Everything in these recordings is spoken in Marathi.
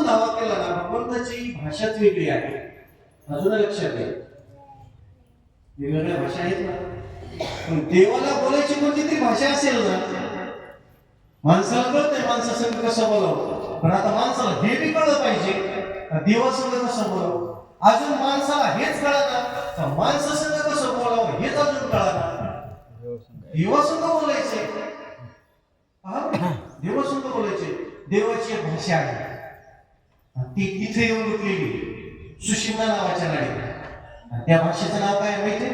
भाषेतून दावा केला ना, भगवंताची भाषाच वेगळी आहे. अजून लक्षात घ्या, वेगवेगळ्या भाषा आहेत ना, पण देवाला बोलायची कोणती तरी भाषा असेल ना. माणसाला कळतंय माणसासंग कसं बोलावं, पण आता माणसाला हे बी कळलं पाहिजे देवासंग कसं बोलावं. अजून माणसाला हेच कळत ना, माणसासंग कसं बोलावं हेच अजून कळत. देवासंग बोलायचे, देवासंग बोलायचे. देवाची एक भाषा आहे, ती इथे येऊन रुकलेली सुशिमा नावाच्या नाडी. त्या भाषेचं नाव काय माहिती?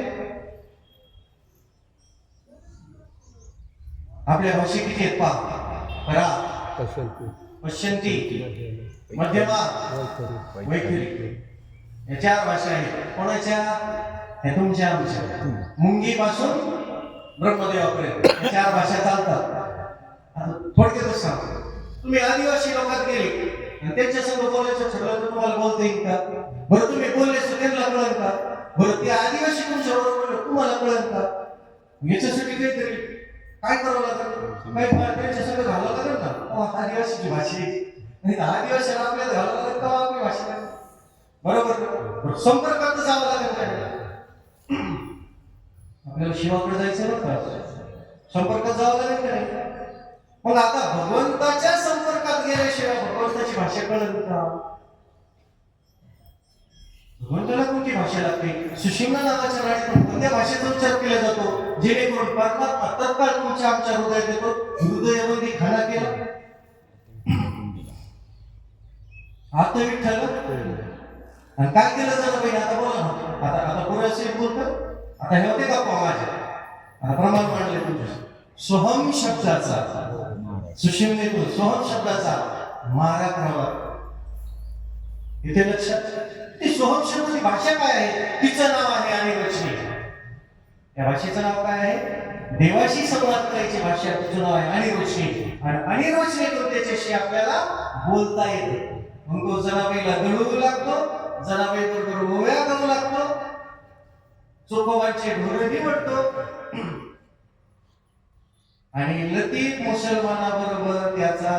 आपल्या भाषेत किती आहेत पहा. परा, पश्यंती, मध्यमा, वैखरी. या चार भाषा आहेत. कोणाच्या? या तुमच्या आमच्या. मुंगी पासून ब्रह्मदेवापर्यंत या चार भाषा चालतात. आता थोडक्यातच सांगतो, तुम्ही आदिवासी लोकात गेले आणि त्यांच्या संग बोलायचं ठरवलं तर तुम्हाला बोलता येईल का? बरं तुम्ही बोलले तर त्यांना कळेल का? बरं ते आदिवासी तुमच्या बरोबर तुम्हाला कळेल का? याच्यासाठी काहीतरी काय करावं लागेल, काही त्यांच्या संग घालावं लागेल ना. आदिवासीची भाषा आणि आदिवासीला आपल्याला घालावं लागेल तेव्हा आपली भाषा. बरोबर, संपर्कात जावं लागेल का? आपल्याला शिवाकडे जायचं ना का, संपर्कात जावं लागेल का नाही? मग आता भगवंताच्या संपर्कात गेल्याशिवाय भगवंताची भाषा कळेल का? भगवंताला कोणती भाषा लागते? सुशिमा नावाच्या नाडीतून कोणत्या भाषेचा उच्चार केला जातो जेणेकरून परमात्मा तत्काळ तुमच्या आमच्या हृदयात येतो. हृदयामध्ये खाना केला आता विठ्ठल. आणि काय केलं जातं बाई? आता बोला ना, आता पुरेसे बोलत. आता हे होते का माझ्या प्रमाण मांडले तुमच्या सोहम शब्दाचा, सुशिमनेतून सोहम शब्दाचा मारा करावा. इथे लक्षात, ती सोहम शब्दाची भाषा काय आहे? तिचं नाव आहे अनिर्वचनीय. त्या भाषेचं नाव काय आहे? देवाशी संवाद करायची भाषा, तिचं नाव आहे अनिर्वचनीय. आणि अनिर्वचनीय त्याच्याशी आपल्याला बोलता येतं. मग तो जनाबाईला दळू लागतो, जनाबाई बरोबर ओव्या करू लागतो, चोखोबांचे ढोरे निवडतो आणि लतीफ मुसलमानाबरोबर त्याचा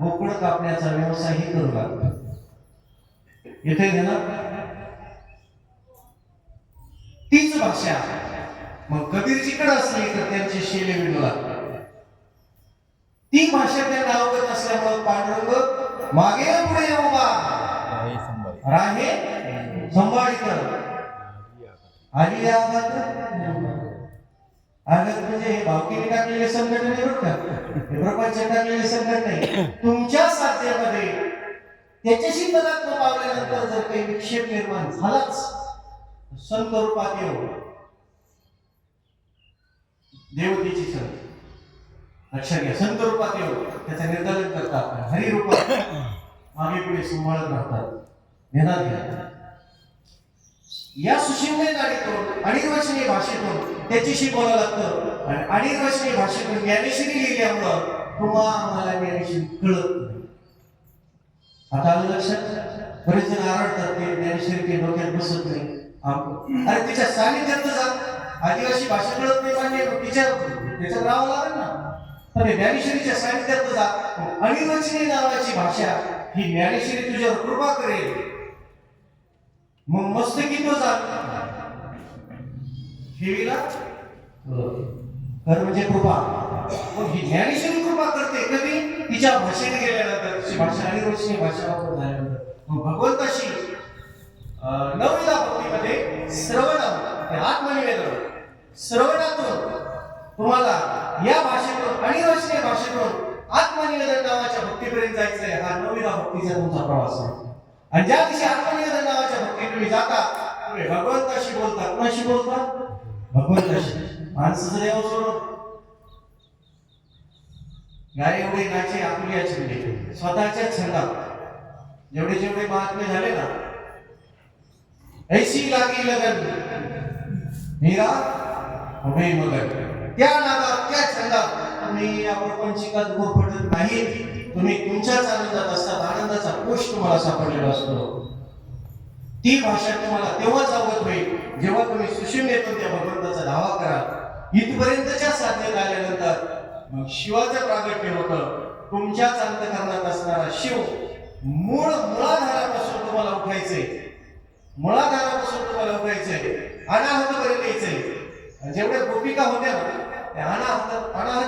बोकड कापण्याचा व्यवसायही करू लागतो. येथे ना तीच भाषा मग कबीरजीकडे असली तर त्यांची शेले विणू लागतात. ती भाषा त्यांना अवगत असल्यामुळे पांडुरंग मागे पुढे उभा राहे संभाळीकर आली आघात. आघात म्हणजे हे भावकीने टाकलेले संकट नाही बरं का, हे प्रपंच टाकलेले संकट नाही. तुमच्या साध्यमध्ये त्याच्याशी तदात्म पावल्यानंतर जर काही विक्षेप निर्माण झालाच, संत रूपात येऊ देवतेची संत लक्षात घ्या, संत रूपात येऊ त्याचं निर्धारण करतात. हरी रूपात मागे पुढे सांभाळत राहतात. ध्यानात घ्या, या सुशिमने नाडीतून अनिर्वचनीय भाषेतून त्याच्याशी बोलावं लागतं. आणि अनिर्वचनीय भाषेतून ज्ञानेश्वरी लिहिल्यामुळं तुम्हाला ज्ञानेश्वरी कळत नाही. आता आलं लक्षात? बरेच जण आरडतात ते ज्ञानेश्वरी काही डोक्यात बसत नाही. अरे तिच्या सानिध्यात जा, आदिवासी भाषा कळत नाही मान्य, त्याच्यात राहावं लागेल ना. तर ज्ञानेश्वरीच्या सानिध्यात जा. अनिर्वचनीय नावाची भाषा ही ज्ञानेश्वरी तुझ्यावर कृपा करेल. मग मस्त की तो जा ठेवीला म्हणजे कृपा. मग ही ज्ञानेश्वरी कृपा करते कधी? तिच्या भाषेने गेल्यानंतर, तिची भाषा अनिर्वचनीय भाषा वापर झाल्यानंतर. मग भगवंताशी नवविधा भक्तीमध्ये श्रवण, आत्मनिवेदन, श्रवणातून तुम्हाला या भाषेतून अनिर्वचनीय भाषेतून आत्मनिवेदन नावाच्या भक्तीपर्यंत जायचंय. हा नवविधा भक्तीचा तुमचा प्रवास आहे. आणि ज्या दिवशी आत्मनिवेदन नावाच्या भक्ती तुम्ही जाता, तुम्ही भगवंताशी बोलता. कोणाशी बोलता? भगवंताशी. माणसाचं देव सोडून गाय एवढे नाचे आपुल्या छंदे, स्वतःच्या छंदात जेवढे जेवढे महात्मे झाले ना, ऐशी लागी लगन मीरा उभे मगन, त्या नादात त्या छंदात तुम्ही या प्रपंचिकात गुरफटत नाही. तुम्ही तुमच्याच आनंदात असतात. आनंदाचा कोश तुम्हाला सापडलेला असतो. ती भाषा तुम्हाला तेव्हाच अवगत होईल जेव्हा तुम्ही सुशिमेतून त्या भगवंताचा धावा कराल. इथपर्यंतच्या साधनेत आल्यानंतर मग शिवाचं प्रागट्य होतं. तुमच्याच अंतःकरणात असणारा शिव मुळाधारापासून तुम्हाला उठायचंय, मुळाधारापासून तुम्हाला उठायचंय, अनाहत पर्यंत यायचंय. जेवढ्या गोपिका होत्या ना त्या अनाहत